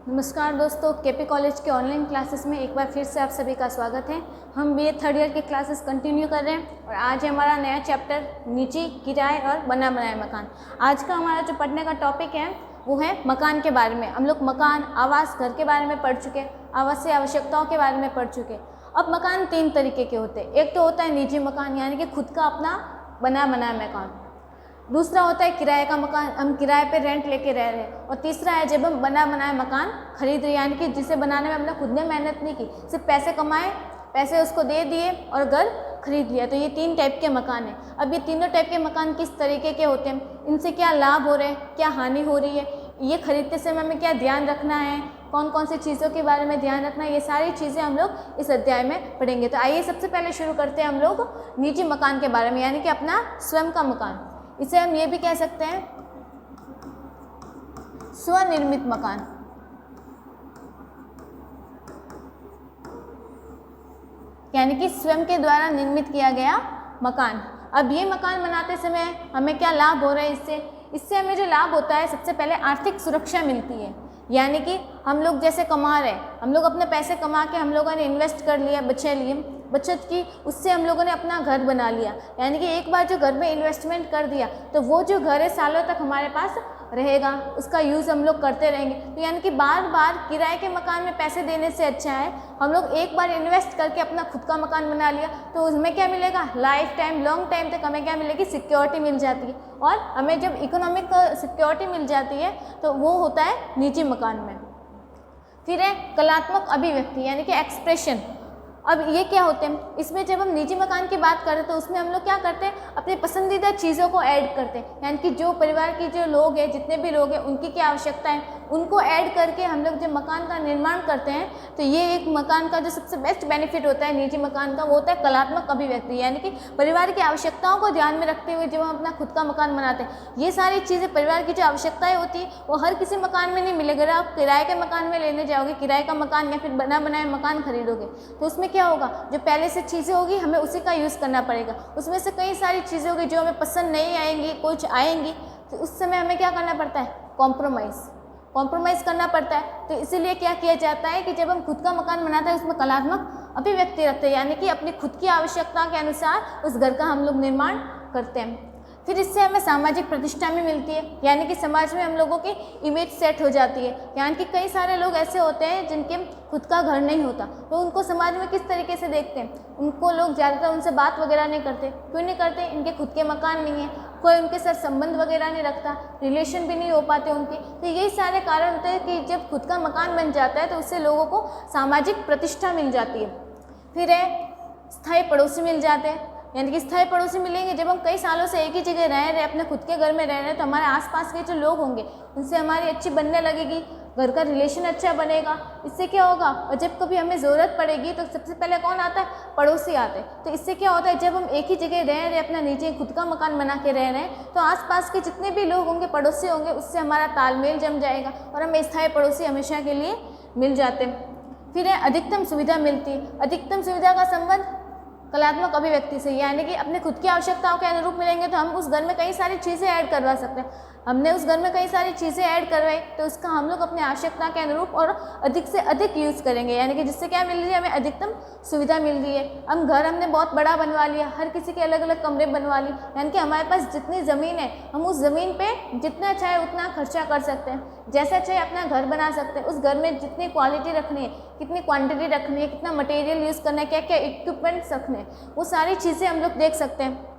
नमस्कार दोस्तों, KP college के ऑनलाइन क्लासेस में एक बार फिर से आप सभी का स्वागत है। हम बीए थर्ड ईयर के क्लासेस कंटिन्यू कर रहे हैं और आज है हमारा नया चैप्टर निजी, किराए और बना बनाए मकान। आज का हमारा जो पढ़ने का टॉपिक है वो है मकान के बारे में। हम लोग मकान, आवास, घर के बारे में पढ़ चुके, आवासीय आवश्यकताओं के बारे में पढ़ चुके। अब मकान तीन तरीके के होते हैं। एक तो होता है निजी मकान, यानी कि खुद का अपना बना बनाया मकान। दूसरा होता है किराए का मकान, हम किराए पे रेंट लेके रह रहे हैं। और तीसरा है जब हम बना बनाया मकान खरीद रहे, यानी कि जिसे बनाने में हमने खुद ने मेहनत नहीं की, सिर्फ पैसे कमाए, पैसे उसको दे दिए और घर खरीद लिया। तो ये तीन टाइप के मकान हैं। अब ये तीनों टाइप के मकान किस तरीके के होते हैं, इनसे क्या लाभ हो रहे हैं, क्या हानि हो रही है, ये खरीदते समय हमें क्या ध्यान रखना है, कौन कौन सी चीज़ों के बारे में ध्यान रखना है, ये सारी चीज़ें हम लोग इस अध्याय में पढ़ेंगे। तो आइए सबसे पहले शुरू करते हैं हम लोग निजी मकान के बारे में, यानी कि अपना स्वयं का मकान। इसे हम ये भी कह सकते हैं स्वनिर्मित मकान। यानी कि स्वयं के द्वारा निर्मित किया गया मकान। अब ये मकान बनाते समय हमें क्या लाभ हो रहा है इससे हमें जो लाभ होता है, सबसे पहले आर्थिक सुरक्षा मिलती है। यानी कि हम लोग जैसे कमा रहे हैं, हम लोग अपने पैसे कमा के हम लोगों ने इन्वेस्ट कर लिया, बचत की, उससे हम लोगों ने अपना घर बना लिया। यानी कि एक बार जो घर में इन्वेस्टमेंट कर दिया तो वो जो घर है सालों तक हमारे पास रहेगा, उसका यूज़ हम लोग करते रहेंगे। तो यानी कि बार बार किराए के मकान में पैसे देने से अच्छा है हम लोग एक बार इन्वेस्ट करके अपना खुद का मकान बना लिया, तो उसमें क्या मिलेगा, लाइफ टाइम, लॉन्ग टाइम तक हमें क्या मिलेगी, सिक्योरिटी मिल जाती है। और हमें जब इकोनॉमिक सिक्योरिटी मिल जाती है तो वो होता है निजी मकान में। फिर है कलात्मक अभिव्यक्ति, यानी कि एक्सप्रेशन। अब ये क्या होते हैं, इसमें जब हम निजी मकान की बात करें तो उसमें हम लोग क्या करते हैं, अपनी पसंदीदा चीज़ों को ऐड करते हैं। यानी कि जो परिवार की जो लोग हैं, जितने भी लोग हैं, उनकी क्या आवश्यकता है, उनको ऐड करके हम लोग जब मकान का निर्माण करते हैं तो ये एक मकान का जो सबसे बेस्ट बेनिफिट होता है निजी मकान का, वो होता है कलात्मक अभिव्यक्ति। यानी कि परिवार की आवश्यकताओं को ध्यान में रखते हुए जब हम अपना खुद का मकान बनाते हैं, ये सारी चीज़ें परिवार की जो आवश्यकताएँ होती है वो हर किसी मकान में नहीं मिलेगी। अगर आप किराए के मकान में लेने जाओगे, किराए का मकान या फिर बना बनाया मकान खरीदोगे, तो उसमें क्या होगा, जो पहले से चीज़ें होगी हमें उसी का यूज़ करना पड़ेगा। उसमें से कई सारी चीज़ें होगी जो हमें पसंद नहीं आएंगी, कुछ आएंगी, तो उस समय हमें क्या करना पड़ता है, कॉम्प्रोमाइज़ करना पड़ता है। तो इसीलिए क्या किया जाता है कि जब हम खुद का मकान बनाते हैं उसमें कलात्मक अभिव्यक्ति रखते हैं, यानी कि अपनी खुद की आवश्यकता के अनुसार उस घर का हम लोग निर्माण करते हैं। फिर इससे हमें सामाजिक प्रतिष्ठा भी मिलती है, यानी कि समाज में हम लोगों की इमेज सेट हो जाती है। यानी कि कई सारे लोग ऐसे होते हैं जिनके खुद का घर नहीं होता, तो उनको समाज में किस तरीके से देखते हैं, उनको लोग ज़्यादातर उनसे बात वगैरह नहीं करते। क्यों नहीं करते, इनके खुद के मकान नहीं है, कोई उनके साथ संबंध वगैरह नहीं रखता, रिलेशन भी नहीं हो पाते उनके। तो यही सारे कारण होते हैं कि जब खुद का मकान बन जाता है तो उससे लोगों को सामाजिक प्रतिष्ठा मिल जाती है। फिर है स्थायी पड़ोसी मिल जाते हैं, यानी कि स्थायी पड़ोसी मिलेंगे। जब हम कई सालों से एक ही जगह रह रहे हैं, अपने खुद के घर में रह रहे हैं, तो हमारे आसपास के जो लोग होंगे उनसे हमारी अच्छी बनने लगेगी, घर का रिलेशन अच्छा बनेगा। इससे क्या होगा, और जब कभी हमें ज़रूरत पड़ेगी तो सबसे पहले कौन आता है, पड़ोसी आते हैं। तो इससे क्या होता है, जब हम एक ही जगह रह रहे हैं, अपना नीचे खुद का मकान बना के रह रहे हैं, तो आसपास के जितने भी लोग होंगे, पड़ोसी होंगे, उससे हमारा तालमेल जम जाएगा और हमें स्थायी पड़ोसी हमेशा के लिए मिल जाते हैं। फिर है अधिकतम सुविधा मिलती है। अधिकतम सुविधा का संबंध कलात्मक अभिव्यक्ति से, यानी कि अपने खुद की आवश्यकताओं के अनुरूप मिलेंगे तो हम उस घर में कई सारी चीज़ें ऐड करवा सकते हैं। हमने उस घर में कई सारी चीज़ें ऐड करवाई तो उसका हम लोग अपनी आवश्यकता के अनुरूप और अधिक से अधिक यूज़ करेंगे, यानी कि जिससे क्या मिल रही है, हमें अधिकतम सुविधा मिल रही है। हम घर हमने बहुत बड़ा बनवा लिया, हर किसी के अलग अलग कमरे बनवा लिए, यानी कि हमारे पास जितनी ज़मीन है हम उस ज़मीन पे जितना चाहे उतना खर्चा कर सकते हैं, जैसा चाहे अपना घर बना सकते हैं। उस घर में जितनी क्वालिटी रखनी है, कितनी क्वांटिटी रखनी है, कितना मटेरियल यूज़ करना है, क्या क्या इक्विपमेंट्स रखने हैं, वो सारी चीज़ें हम लोग देख सकते हैं।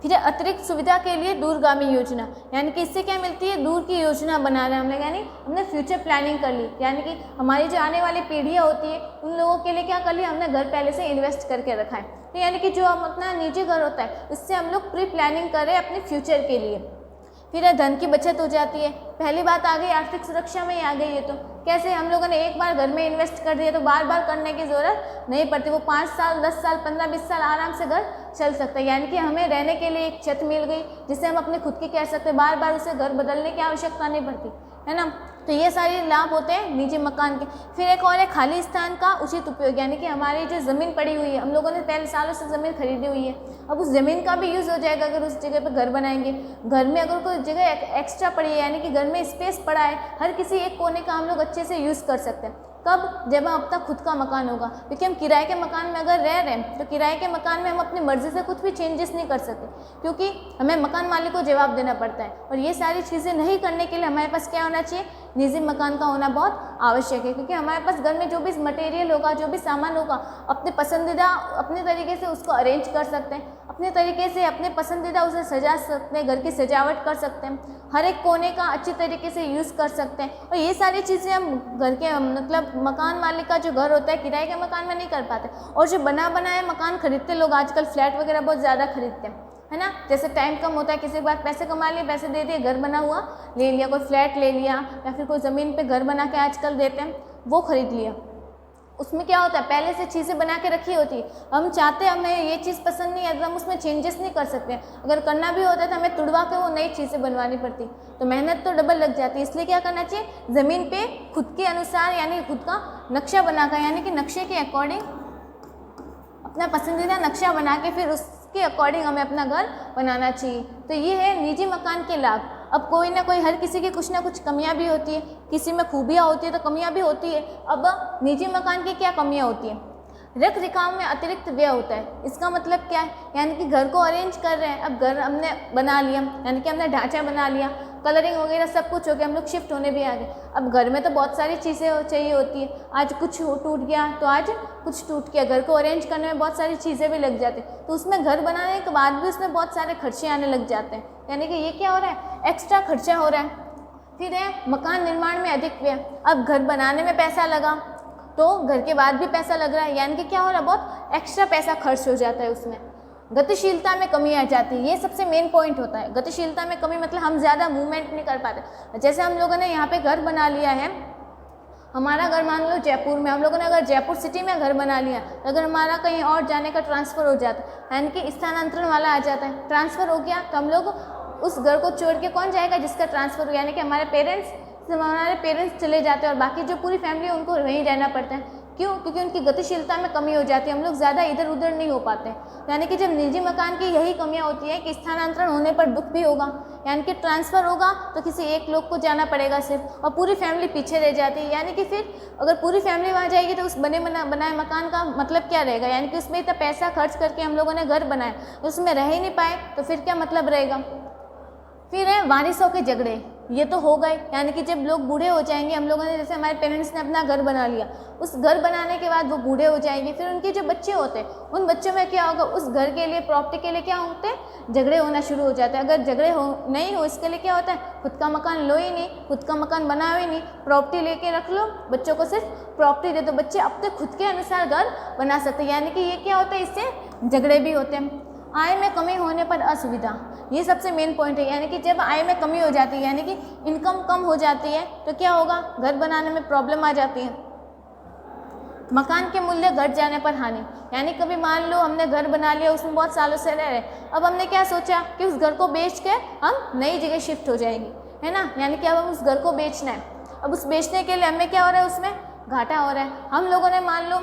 फिर अतिरिक्त सुविधा के लिए दूरगामी योजना, यानी कि इससे क्या मिलती है, दूर की योजना बना रहे हैं हम लोग, यानी हमने फ्यूचर प्लानिंग कर ली। यानी कि हमारी जो आने वाली पीढ़ियाँ होती है उन लोगों के लिए क्या कर लिया, हमने घर पहले से इन्वेस्ट करके रखा है। तो यानी कि जो हम अपना निजी घर होता है उससे हम लोग प्री प्लानिंग कर रहे हैं अपने फ्यूचर के लिए। फिर धन की बचत हो जाती है। पहली बात आ गई आर्थिक सुरक्षा में ही आ गई है। तो कैसे, हम लोगों ने एक बार घर में इन्वेस्ट कर दिया तो बार बार करने की ज़रूरत नहीं पड़ती। वो 5 साल, 10 साल, 15-20 साल आराम से घर चल सकता है। यानी कि हमें रहने के लिए एक छत मिल गई जिससे हम अपने खुद की कह सकते हैं, बार बार उसे घर बदलने की आवश्यकता नहीं पड़ती। है ना। तो ये सारे लाभ होते हैं निजी मकान के। फिर एक और है खाली स्थान का उचित उपयोग, यानी कि हमारी जो ज़मीन पड़ी हुई है, हम लोगों ने पहले सालों से ज़मीन खरीदी हुई है, अब उस ज़मीन का भी यूज़ हो जाएगा अगर उस जगह पे घर बनाएंगे। घर में अगर कोई जगह एक्स्ट्रा पड़ी है, यानी कि घर में स्पेस पड़ा है, हर किसी एक कोने का हम लोग अच्छे से यूज़ कर सकते हैं। कब? जब हम अपना खुद का मकान होगा, क्योंकि हम किराए के मकान में अगर रह रहे हैं तो किराए के मकान में हम अपनी मर्जी से कुछ भी चेंजेस नहीं कर सकते, क्योंकि हमें मकान मालिक को जवाब देना पड़ता है। और ये सारी चीज़ें नहीं करने के लिए हमारे पास क्या होना चाहिए? निजी मकान का होना बहुत आवश्यक है, क्योंकि हमारे पास घर में जो भी मटेरियल होगा, जो भी सामान होगा, अपने पसंदीदा अपने तरीके से उसको अरेंज कर सकते हैं, अपने तरीके से अपने पसंदीदा उसे सजा सकते हैं, घर की सजावट कर सकते हैं, हर एक कोने का अच्छी तरीके से यूज़ कर सकते हैं। और ये सारी चीज़ें हम घर के मतलब मकान मालिक का जो घर होता है किराए के मकान में नहीं कर पाते। और जो बना बनाया मकान खरीदते लोग आजकल, फ्लैट वगैरह बहुत ज़्यादा खरीदते हैं, है ना। जैसे टाइम कम होता है, किसी के पास पैसे कमा लिए, पैसे दे दिए, घर बना हुआ ले लिया, कोई फ्लैट ले लिया, या फिर कोई ज़मीन पे घर बना के आजकल देते हैं, वो खरीद लिया। उसमें क्या होता है? पहले से चीज़ें बना के रखी होती है, हम चाहते हैं हमें ये चीज़ पसंद नहीं है तो हम उसमें चेंजेस नहीं कर सकते। अगर करना भी होता है तो हमें तुड़वा के वो नई चीज़ें बनवानी पड़ती, तो मेहनत तो डबल लग जाती है। इसलिए क्या करना चाहिए? ज़मीन पे खुद के अनुसार, यानी खुद का नक्शा बनाकर, यानी कि नक्शे के अकॉर्डिंग अपना पसंदीदा नक्शा बना के फिर उसके अकॉर्डिंग हमें अपना घर बनाना चाहिए। तो ये है निजी मकान के लाभ। अब कोई ना कोई, हर किसी की कुछ ना कुछ कमियां भी होती है, किसी में खूबियां होती है तो कमियां भी होती है। अब निजी मकान की क्या कमियां होती है? रख रखाव में अतिरिक्त व्यय होता है। इसका मतलब क्या है? यानी कि घर को अरेंज कर रहे हैं, अब घर हमने बना लिया, यानी कि हमने ढांचा बना लिया, कलरिंग वगैरह सब कुछ हो गया, हम लोग शिफ्ट होने भी आ गए। अब घर में तो बहुत सारी चीज़ें चाहिए होती है, आज कुछ टूट गया तो आज कुछ टूट गया, घर को अरेंज करने में बहुत सारी चीज़ें भी लग जाती हैं, तो उसमें घर बनाने के बाद भी उसमें बहुत सारे खर्चे आने लग जाते हैं। यानी कि ये क्या हो रहा है? एक्स्ट्रा खर्चा हो रहा है। फिर है मकान निर्माण में अधिक व्यय। अब घर बनाने में पैसा लगा तो घर के बाद भी पैसा लग रहा है, यानी कि क्या हो रहा है? बहुत एक्स्ट्रा पैसा खर्च हो जाता है उसमें। गतिशीलता में कमी आ जाती है, ये सबसे मेन पॉइंट होता है। गतिशीलता में कमी मतलब हम ज़्यादा मूवमेंट नहीं कर पाते। जैसे हम लोगों ने यहाँ पे घर बना लिया है, हमारा घर मान लो जयपुर में, हम लोगों ने अगर जयपुर सिटी में घर बना लिया, तो अगर हमारा कहीं और जाने का ट्रांसफ़र हो जाता है, यानी कि स्थानांतरण वाला आ जाता है, ट्रांसफ़र हो गया, तो हम लोग उस घर को छोड़ के कौन जाएगा? जिसका ट्रांसफ़र हो, यानी कि हमारे पेरेंट्स चले जाते हैं और बाकी जो पूरी फैमिली है उनको वहीं रहना पड़ता है। क्यों? क्योंकि उनकी गतिशीलता में कमी हो जाती है, हम लोग ज़्यादा इधर उधर नहीं हो पाते। यानी कि जब निजी मकान की यही कमियां होती है कि स्थानांतरण होने पर दुख भी होगा, यानी कि ट्रांसफ़र होगा तो किसी एक लोग को जाना पड़ेगा सिर्फ, और पूरी फैमिली पीछे रह जाती है। यानी कि फिर अगर पूरी फैमिली वहाँ जाएगी तो उस बनाए मकान का मतलब क्या रहेगा? यानी कि उसमें इतना पैसा खर्च करके हम लोगों ने घर बनाया, उसमें रह ही नहीं पाए तो फिर क्या मतलब रहेगा? फिर है वारिसों के झगड़े। ये तो हो गए, यानी कि जब लोग बूढ़े हो जाएंगे, हम लोगों ने जैसे हमारे पेरेंट्स ने अपना घर बना लिया, उस घर बनाने के बाद वो बूढ़े हो जाएंगे, फिर उनके जो बच्चे होते हैं उन बच्चों में क्या होगा? उस घर के लिए, प्रॉपर्टी के लिए क्या होते हैं? झगड़े होना शुरू हो जाते हैं। अगर झगड़े नहीं हो, इसके लिए क्या होता है? खुद का मकान लो ही नहीं, खुद का मकान बनाओ ही नहीं, प्रॉपर्टी लेके रख लो, बच्चों को सिर्फ प्रॉपर्टी दे दो, बच्चे अपने खुद के अनुसार घर बना सकते हैं। यानी कि ये क्या होता है? इससे झगड़े भी होते हैं। आय में कमी होने पर असुविधा, ये सबसे मेन पॉइंट है। यानी कि जब आय में कमी हो जाती है, यानी कि इनकम कम हो जाती है, तो क्या होगा? घर बनाने में प्रॉब्लम आ जाती है। मकान के मूल्य घट जाने पर हानि, यानी कभी मान लो हमने घर बना लिया, उसमें बहुत सालों से रह रहे, अब हमने क्या सोचा कि उस घर को बेच के हम नई जगह शिफ्ट हो जाएंगे, है ना। यानी कि अब हम उस घर को बेचना है, अब उस बेचने के लिए हमें क्या हो रहा है? उसमें घाटा हो रहा है। हम लोगों ने मान लो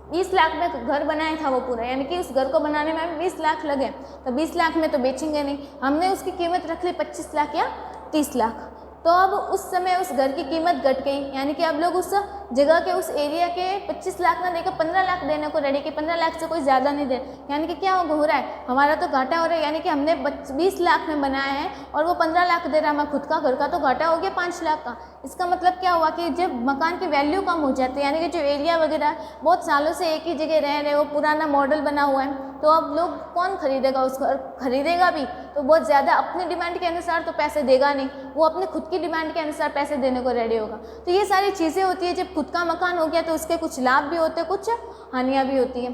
20 लाख में घर बनाया था वो पूरा, यानी कि उस घर को बनाने में 20 लाख लगे, तो 20 लाख में तो बेचेंगे नहीं, हमने उसकी कीमत रख ली 25 लाख या 30 लाख। तो अब उस समय उस घर की कीमत घट गई, यानी कि अब लोग उस जगह के, उस एरिया के 25 लाख ना देकर 15 लाख देने को रेडी, कि 15 लाख से कोई ज़्यादा नहीं दे। यानी कि क्या हो रहा है? हमारा तो घाटा हो रहा है, यानी कि हमने 20 लाख में बनाया है और वो 15 लाख दे रहा है, हमारा खुद का घर का तो घाटा हो गया 5 लाख का। इसका मतलब क्या हुआ कि जब मकान की वैल्यू कम हो जाती है, यानी कि जो एरिया वगैरह बहुत सालों से एक ही जगह रह रहे, वो पुराना मॉडल बना हुआ है, तो अब लोग कौन खरीदेगा उसको? खरीदेगा भी तो बहुत ज़्यादा अपनी डिमांड के अनुसार तो पैसे देगा नहीं, वो अपने खुद की डिमांड के अनुसार पैसे देने को रेडी होगा। तो ये सारी चीज़ें होती है। जब खुद का मकान हो गया तो उसके कुछ लाभ भी होते हैं, कुछ हानियाँ भी होती है।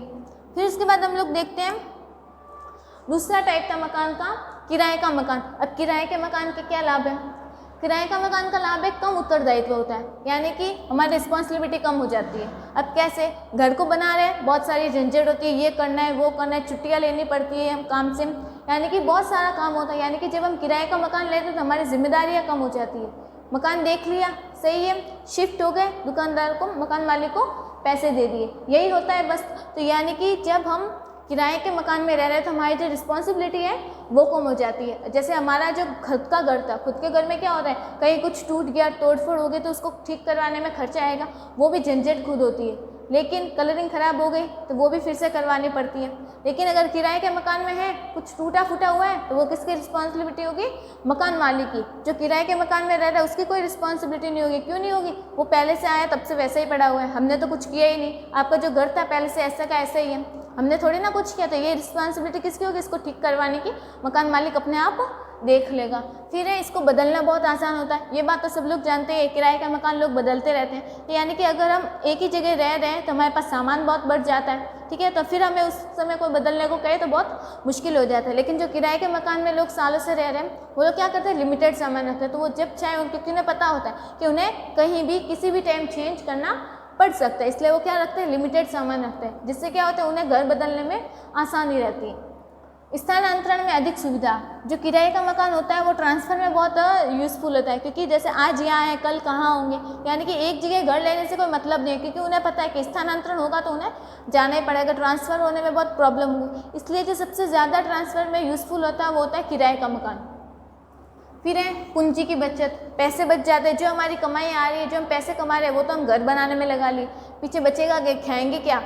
फिर उसके बाद हम लोग देखते हैं दूसरा टाइप का मकान का, किराए का मकान। अब किराए के मकान के क्या लाभ है? किराए का मकान का लाभ है कम उत्तरदायित्व होता है, यानी कि हमारी रिस्पॉन्सिबिलिटी कम हो जाती है। अब कैसे? घर को बना रहे हैं, बहुत सारी झंझट होती है, ये करना है वो करना है, छुट्टियाँ लेनी पड़ती है हम काम से, यानी कि बहुत सारा काम होता है। यानी कि जब हम किराए का मकान लेते हैं तो हमारी जिम्मेदारियाँ कम हो जाती है, मकान देख लिया, सही है, शिफ्ट हो गए, दुकानदार को, मकान मालिक को पैसे दे दिए, यही होता है बस। तो यानी कि जब हम किराए के मकान में रह रहे हैं तो हमारी जो रिस्पॉन्सिबिलिटी है वो कम हो जाती है। जैसे हमारा जो खुद का घर था, खुद के घर में क्या होता है, कहीं कुछ टूट गया, तोड़फोड़ हो गई तो उसको ठीक करवाने में खर्चा आएगा, वो भी झंझट खुद होती है। लेकिन कलरिंग ख़राब हो गई तो वो भी फिर से करवानी पड़ती है। लेकिन अगर किराए के मकान में है, कुछ टूटा फूटा हुआ है, तो वो किसकी रिस्पॉन्सिबिलिटी होगी, मकान मालिक की। जो किराए के मकान में रह रहा है उसकी कोई रिस्पॉन्सिबिलिटी नहीं होगी। क्यों नहीं होगी, वो पहले से आया तब से वैसे ही पड़ा हुआ है, हमने तो कुछ किया ही नहीं। आपका जो घर था पहले से ऐसा का ऐसा ही है, हमने थोड़ी ना कुछ किया। तो ये रिस्पॉन्सिबिलिटी किसकी होगी, इसको ठीक करवाने की मकान मालिक अपने आप देख लेगा। फिर है, इसको बदलना बहुत आसान होता है, ये बात तो सब लोग जानते हैं। किराए का मकान लोग बदलते रहते हैं, तो यानी कि अगर हम एक ही जगह रह रहे हैं तो हमारे पास सामान बहुत बढ़ जाता है, ठीक है, तो फिर हमें उस समय कोई बदलने को कहे तो बहुत मुश्किल हो जाता है। लेकिन जो किराए के मकान में लोग सालों से रह रहे हैं, वो लोग क्या करते हैं, लिमिटेड सामान रखते हैं। तो वो जब चाहे उनके, उन्हें पता होता है कि उन्हें कहीं भी किसी भी टाइम चेंज करना पड़ सकता है, इसलिए वो क्या रखते हैं, लिमिटेड सामान रखते हैं, जिससे क्या होता है, उन्हें घर बदलने में आसानी रहती है। स्थानांतरण में अधिक सुविधा, जो किराए का मकान होता है वो ट्रांसफ़र में बहुत यूज़फुल होता है, क्योंकि जैसे आज यहाँ है कल कहाँ होंगे, यानी कि एक जगह घर लेने से कोई मतलब नहीं है, क्योंकि उन्हें पता है कि स्थानांतरण होगा तो उन्हें जाना ही पड़ेगा, ट्रांसफ़र होने में बहुत प्रॉब्लम होगी। इसलिए जो सबसे ज़्यादा ट्रांसफ़र में यूज़फुल होता है वो होता है किराए का मकान। फिर है पूंजी की बचत, पैसे बच जाते हैं, जो हमारी कमाई आ रही है, जो हम पैसे कमा रहे हैं वो तो हम घर बनाने में लगा लिए, पीछे बचेगा क्या, खाएंगे क्या,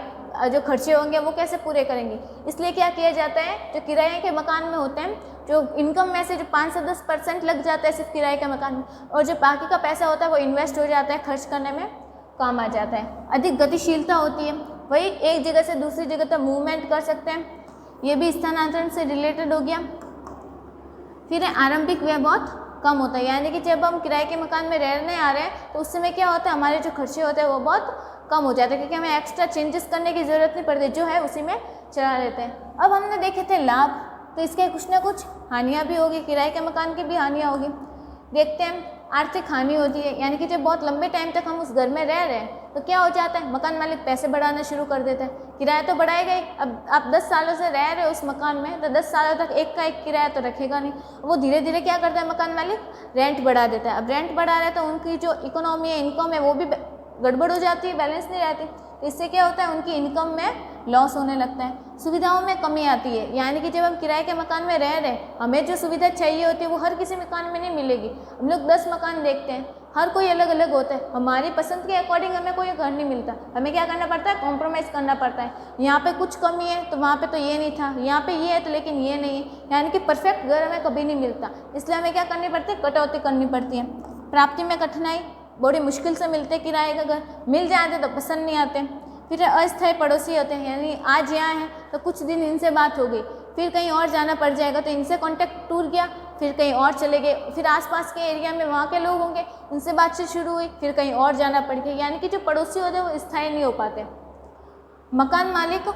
जो खर्चे होंगे वो कैसे पूरे करेंगे। इसलिए क्या किया जाता है, जो किराए के मकान में होते हैं, जो इनकम में से जो 5 से 10% लग जाता है सिर्फ किराए के मकान में, और जो बाकी का पैसा होता है वो इन्वेस्ट हो जाता है, खर्च करने में काम आ जाता है। अधिक गतिशीलता होती है, वही एक जगह से दूसरी जगह तक मूवमेंट कर सकते हैं, ये भी स्थानांतरण से रिलेटेड हो गया। फिर आरंभिक व्यय बहुत कम होता है, यानी कि जब हम किराए के मकान में रहने आ रहे हैं तो उस समय क्या होता है, हमारे जो खर्चे होते हैं वो बहुत कम हो जाते हैं, क्योंकि हमें एक्स्ट्रा चेंजेस करने की ज़रूरत नहीं पड़ती, जो है उसी में चला लेते हैं। अब हमने देखे थे लाभ, तो इसके कुछ ना कुछ हानियाँ भी होगी, किराए के मकान की भी हानियाँ होगी। देखते हैं, आर्थिक हानि होती है, यानी कि जब बहुत लंबे टाइम तक हम उस घर में रह रहे हैं तो क्या हो जाता है, मकान मालिक पैसे बढ़ाना शुरू कर देता है, किराया तो बढ़ाएगा ही। अब आप 10 सालों से रह रहे हो उस मकान में, तो 10 सालों तक एक का एक किराया तो रखेगा नहीं, वो धीरे धीरे क्या करता है, मकान मालिक रेंट बढ़ा देता है। अब रेंट बढ़ा रहा है तो उनकी जो इकोनॉमी है, इनकम है, वो भी गड़बड़ हो जाती है, बैलेंस नहीं रहती, तो इससे क्या होता है, उनकी इनकम में लॉस होने लगता है। सुविधाओं में कमी आती है, यानी कि जब हम किराए के मकान में रह रहे हैं, हमें जो सुविधा चाहिए होती है वो हर किसी मकान में नहीं मिलेगी। हम लोग 10 मकान देखते हैं, हर कोई अलग अलग होता है, हमारी पसंद के अकॉर्डिंग हमें कोई घर नहीं मिलता, हमें क्या करना पड़ता है, कॉम्प्रोमाइज़ करना पड़ता है। यहाँ पे कुछ कमी है तो वहाँ पे तो ये नहीं था, यहाँ पे ये है तो लेकिन ये नहीं है, यानी कि परफेक्ट घर हमें कभी नहीं मिलता, इसलिए हमें क्या करनी पड़ती है, कटौती करनी पड़ती है। प्राप्ति में कठिनाई, बड़ी मुश्किल से मिलते किराए का घर, मिल जाते तो पसंद नहीं आते। फिर अस्थायी पड़ोसी होते हैं, यानी आज यहाँ है तो कुछ दिन इनसे बात हो गई, फिर कहीं और जाना पड़ जाएगा तो इनसे कांटेक्ट टूट गया, फिर कहीं और चले गए, फिर आसपास के एरिया में वहाँ के लोग होंगे, उनसे बातचीत शुरू हुई, फिर कहीं और जाना पड़ गया, यानी कि जो पड़ोसी होते हैं वो स्थायी नहीं हो पाते। मकान मालिक,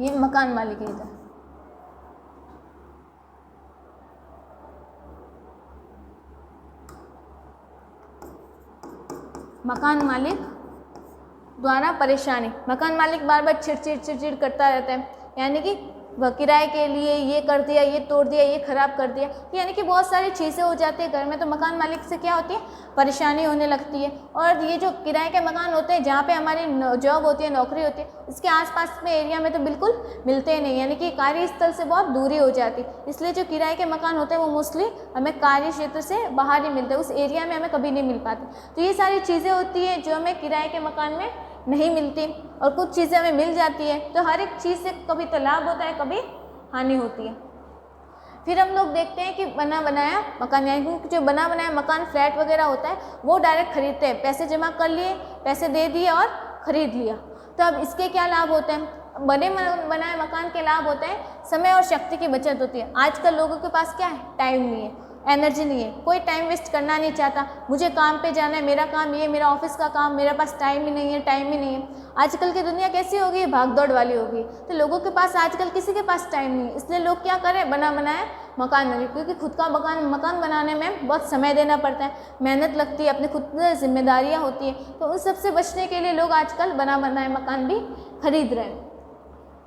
ये मकान मालिक है, मकान मालिक द्वारा परेशानी, मकान मालिक बार बार चिड़चिड़ करता रहता है, यानी कि वह किराए के लिए ये कर दिया, ये तोड़ दिया, ये ख़राब कर दिया, यानी कि बहुत सारी चीज़ें हो जाती है घर में, तो मकान मालिक से क्या होती है, परेशानी होने लगती है। और ये जो किराए के मकान होते हैं जहाँ पे हमारी जॉब होती है, नौकरी होती है, उसके आसपास में एरिया में तो बिल्कुल मिलते ही नहीं, यानी कि कार्यस्थल से बहुत दूरी हो जाती है। इसलिए जो किराए के मकान होते हैं वो मोस्टली हमें कार्य क्षेत्र से बाहर ही मिलते हैं, उस एरिया में हमें कभी नहीं मिल पाती। तो ये सारी चीज़ें होती हैं जो हमें किराए के मकान में नहीं मिलती, और कुछ चीज़ें हमें मिल जाती है। तो हर एक चीज़ से कभी तो लाभ होता है, कभी हानि होती है। फिर हम लोग देखते हैं कि बना बनाया मकान, यानी कि जो बना बनाया मकान, फ्लैट वगैरह होता है, वो डायरेक्ट खरीदते हैं, पैसे जमा कर लिए, पैसे दे दिए और ख़रीद लिया। तो अब इसके क्या लाभ होते हैं, बने बनाए मकान के लाभ होते हैं, समय और शक्ति की बचत होती है। आजकल लोगों के पास क्या है, टाइम नहीं है, एनर्जी नहीं है, कोई टाइम वेस्ट करना नहीं चाहता, मुझे काम पे जाना है, मेरा काम ये, मेरा ऑफिस का काम, मेरे पास टाइम ही नहीं है, टाइम ही नहीं है। आजकल की दुनिया कैसी हो गई, भाग दौड़ वाली हो गई, तो लोगों के पास आजकल किसी के पास टाइम नहीं है, इसलिए लोग क्या करें, बना बनाया मकान बने, क्योंकि खुद का मकान बनाने में बहुत समय देना पड़ता है, मेहनत लगती है, अपने खुद की जिम्मेदारियाँ होती है, तो उन सबसे बचने के लिए लोग आजकल बना बनाए मकान भी खरीद रहे हैं।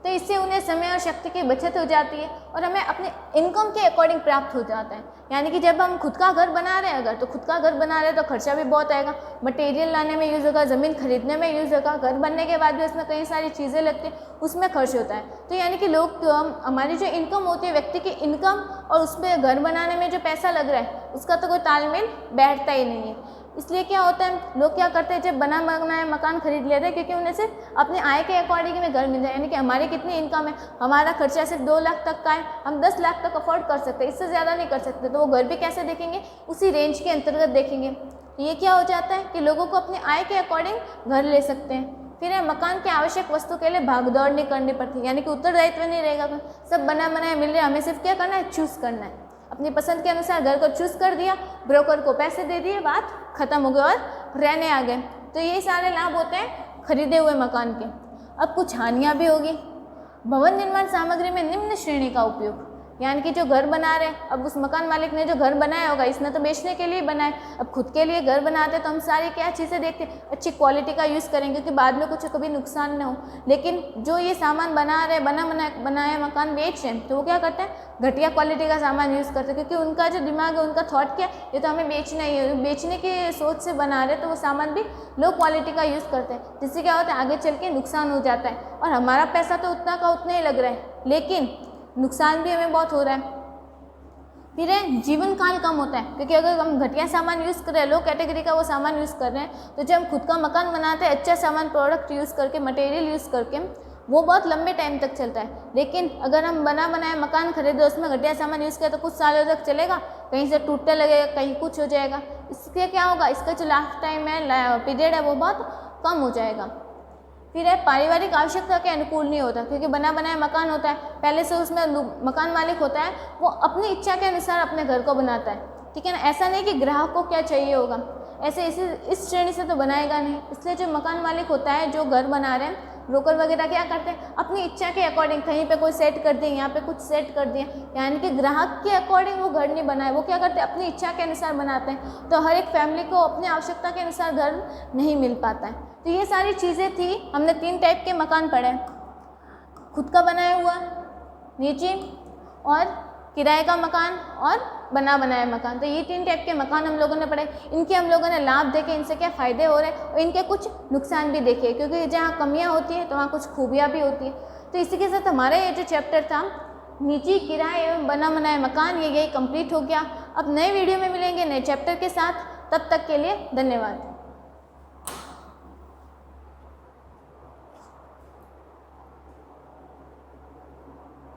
तो इससे उन्हें समय और शक्ति की बचत हो जाती है और हमें अपने इनकम के अकॉर्डिंग प्राप्त हो जाता है। यानी कि जब हम खुद का घर बना रहे हैं, अगर तो खुद का घर बना रहे हैं तो खर्चा भी बहुत आएगा, मटेरियल लाने में यूज़ होगा, ज़मीन खरीदने में यूज़ होगा, घर बनने के बाद भी उसमें कई सारी चीज़ें लगती हैं, उसमें खर्च होता है। तो यानी कि लोग हमारी जो इनकम होती है, व्यक्ति की इनकम और उसमें घर बनाने में जो पैसा लग रहा है उसका तो कोई तालमेल बैठता ही नहीं है। इसलिए क्या होता है, लोग क्या करते हैं, जब बना बनाया मकान खरीद लेते हैं क्योंकि उन्हें सिर्फ अपने आय के अकॉर्डिंग में घर मिल जाए। यानी कि हमारी कितनी इनकम है, हमारा खर्चा सिर्फ 2 लाख तक का है, हम 10 लाख तक अफोर्ड कर सकते हैं, इससे ज़्यादा नहीं कर सकते, तो वो घर भी कैसे देखेंगे, उसी रेंज के अंतर्गत देखेंगे। ये क्या हो जाता है कि लोगों को अपने आय के अकॉर्डिंग घर ले सकते हैं। फिर मकान के आवश्यक वस्तु के लिए भागदौड़ नहीं करनी पड़ती, यानी कि उत्तरदायित्व नहीं रहेगा, सब बना बनाया मिल रहा है, हमें सिर्फ क्या करना है, चूज़ करना है, अपनी पसंद के अनुसार घर को चूज़ कर दिया, ब्रोकर को पैसे दे दिए, बात खत्म हो गई और रहने आ गए। तो यही सारे लाभ होते हैं खरीदे हुए मकान के। अब कुछ हानियाँ भी होगी। भवन निर्माण सामग्री में निम्न श्रेणी का उपयोग, यानी कि जो घर बना रहे हैं, अब उस मकान मालिक ने जो घर बनाया होगा इसने तो बेचने के लिए बनाया, अब खुद के लिए घर बनाते तो हम सारी क्या चीज़ें देखते हैं, अच्छी क्वालिटी का यूज़ करेंगे कि बाद में कुछ कभी नुकसान ना हो। लेकिन जो ये सामान बना रहे, बनाया मकान बेच रहे हैं, तो वो क्या करते हैं, घटिया क्वालिटी का सामान यूज़ करते हैं, क्योंकि उनका जो दिमाग है, उनका थॉट क्या, ये तो हमें बेचना ही है, बेचने की सोच से बना रहे, तो वो सामान भी लो क्वालिटी का यूज़ करते हैं, जिससे क्या होता है, आगे चल के नुकसान हो जाता है और हमारा पैसा तो उतना का उतना ही लग रहा है, लेकिन नुकसान भी हमें बहुत हो रहा है। फिर जीवन काल कम होता है, क्योंकि अगर हम घटिया सामान यूज़ कर रहे हैं, लो कैटेगरी का वो सामान यूज़ कर रहे हैं, तो जब हम खुद का मकान बनाते हैं अच्छा सामान, प्रोडक्ट यूज़ करके, मटेरियल यूज़ करके, वो बहुत लंबे टाइम तक चलता है। लेकिन अगर हम बना बनाया मकान खरीदे, उसमें घटिया सामान यूज़ करें तो कुछ सालों तक चलेगा, कहीं से टूटने लगेगा, कहीं कुछ हो जाएगा। इससे क्या होगा, इसका जो लाइफ टाइम है, पीरियड है, वो बहुत कम हो जाएगा। फिर पारिवारिक आवश्यकता के अनुकूल नहीं होता, क्योंकि बना बनाया मकान होता है, पहले से उसमें मकान मालिक होता है, वो अपनी इच्छा के अनुसार अपने घर को बनाता है, ठीक है ना। ऐसा नहीं कि ग्राहक को क्या चाहिए होगा, ऐसे इस श्रेणी से तो बनाएगा नहीं। इसलिए जो मकान मालिक होता है, जो घर बना रहे हैं, ब्रोकर वगैरह क्या करते हैं, अपनी इच्छा के अकॉर्डिंग कहीं पे कोई सेट कर दिए, यहाँ पे कुछ सेट कर दिए, यानी कि ग्राहक के अकॉर्डिंग वो घर नहीं बनाए, वो क्या करते हैं, अपनी इच्छा के अनुसार बनाते हैं। तो हर एक फैमिली को अपनी आवश्यकता के अनुसार घर नहीं मिल पाता है। तो ये सारी चीज़ें थी, हमने 3 टाइप के मकान पढ़े, खुद का बनाया हुआ, निजी और किराए का मकान और बना बनाया मकान। तो ये 3 टाइप के मकान हम लोगों ने पढ़े। इनके हम लोगों ने लाभ देखे, इनसे क्या फ़ायदे हो रहे हैं, और इनके कुछ नुकसान भी देखे, क्योंकि जहाँ कमियाँ होती हैं तो वहाँ कुछ खूबियाँ भी होती है। तो इसी के साथ हमारा ये जो चैप्टर था, निजी, किराए एवं बना बनाया मकान, ये यही कंप्लीट हो गया। अब नए वीडियो में मिलेंगे नए चैप्टर के साथ, तब तक के लिए धन्यवाद।